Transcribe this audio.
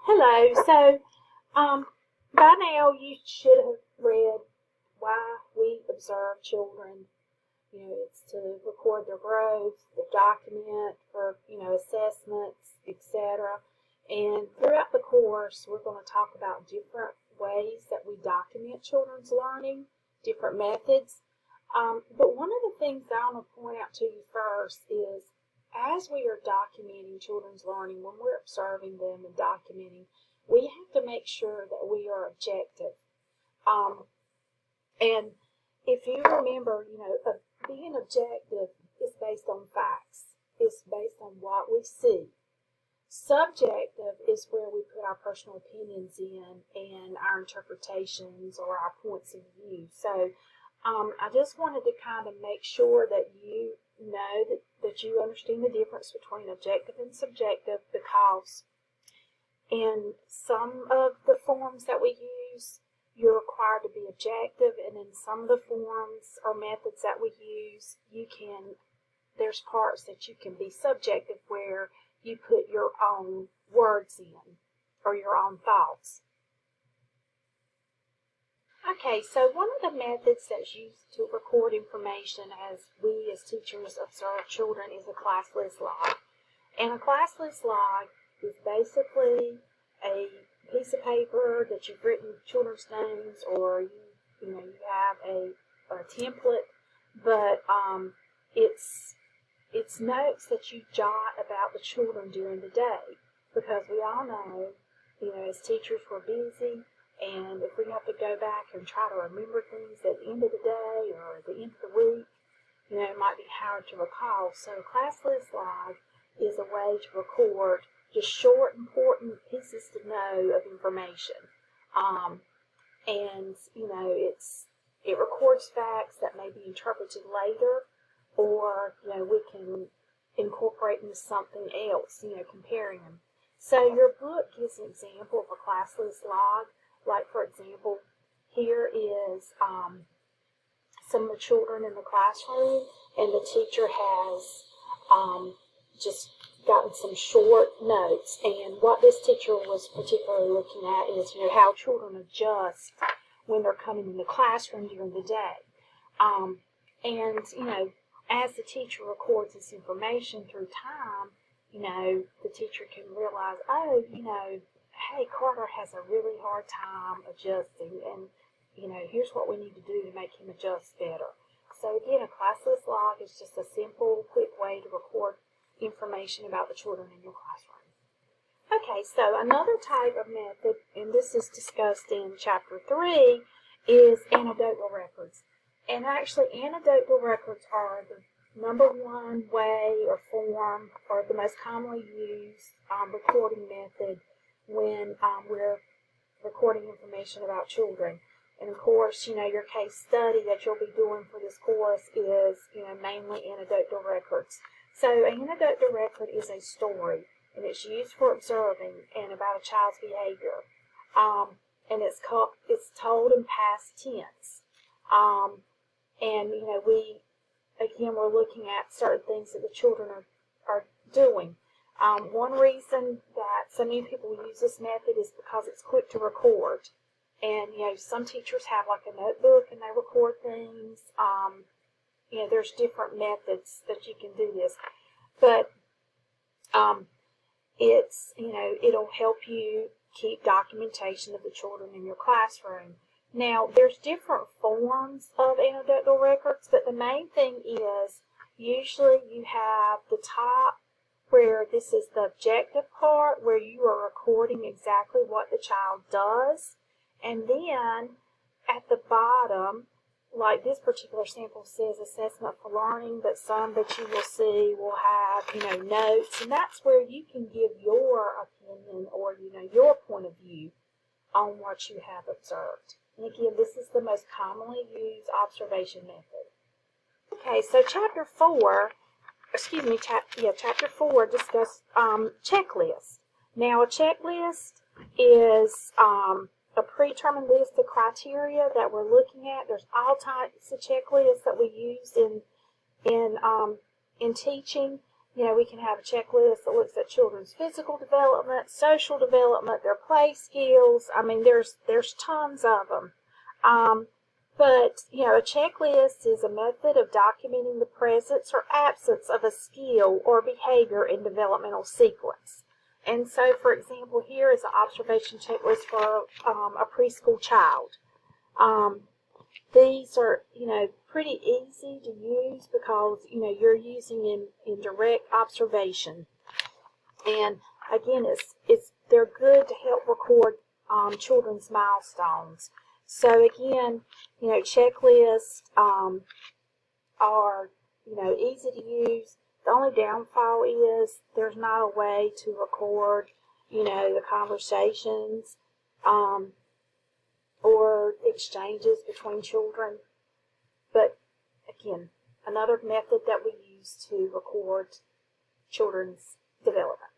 Hello. By now you should have read why we observe children. It's to record their growth, to document for, assessments, etc. And throughout the course, we're going to talk about different ways that we document children's learning, different methods. But one of the things I want to point out to you first is as we are documenting children's learning, when we're observing them and documenting, we have to make sure that we are objective. And if you remember, being objective is based on facts. It's based on what we see. Subjective is where we put our personal opinions in and our interpretations or our points of view. So I just wanted to kind of make sure that you know that you understand the difference between objective and subjective, because in some of the forms that we use, you're required to be objective, and in some of the forms or methods that we use, there's parts that you can be subjective where you put your own words in or your own thoughts. Okay, so one of the methods that's used to record information as we as teachers observe children is a classless log. And a classless log is basically a piece of paper that you've written children's names, or you have a template, but it's notes that you jot about the children during the day, because we all know, as teachers we're busy, and if we have to go back and try to remember things at the end of the day or at the end of the week, it might be hard to recall. So classless log is a way to record just short, important pieces to know of information. It records facts that may be interpreted later, or, we can incorporate into something else, comparing them. So your book gives an example of a classless log. Like, for example, here is some of the children in the classroom, and the teacher has just gotten some short notes. And what this teacher was particularly looking at is, how children adjust when they're coming in the classroom during the day. As the teacher records this information through time, the teacher can realize, hey, Carter has a really hard time adjusting, and, here's what we need to do to make him adjust better. So again, a classless log is just a simple, quick way to record information about the children in your classroom. Okay, so another type of method, and this is discussed in Chapter 3, is anecdotal records. And actually, anecdotal records are the number one way or form, or the most commonly used recording method when we're recording information about children. And of course, your case study that you'll be doing for this course is, mainly anecdotal records. So an anecdotal record is a story, and it's used for observing and about a child's behavior. And it's told in past tense. We're looking at certain things that the children are doing. One reason that so many people use this method is because it's quick to record. And, some teachers have like a notebook and they record things. There's different methods that you can do this. But it'll help you keep documentation of the children in your classroom. Now, there's different forms of anecdotal records, but the main thing is usually you have the top, where this is the objective part, where you are recording exactly what the child does. And then at the bottom, like this particular sample says assessment for learning, but some that you will see will have, notes. And that's where you can give your opinion or, your point of view on what you have observed. And again, this is the most commonly used observation method. Okay, so Chapter 4 discussed checklists. Now, a checklist is a predetermined list of criteria that we're looking at. There's all types of checklists that we use in teaching, we can have a checklist that looks at children's physical development, social development, their play skills. I mean, there's tons of them. But, a checklist is a method of documenting the presence or absence of a skill or behavior in developmental sequence. And so, for example, here is an observation checklist for a preschool child. These are, pretty easy to use because, you're using in direct observation. And again, they're good to help record children's milestones. So again, checklists are, easy to use. The only downfall is there's not a way to record, the conversations or exchanges between children. But again, another method that we use to record children's development.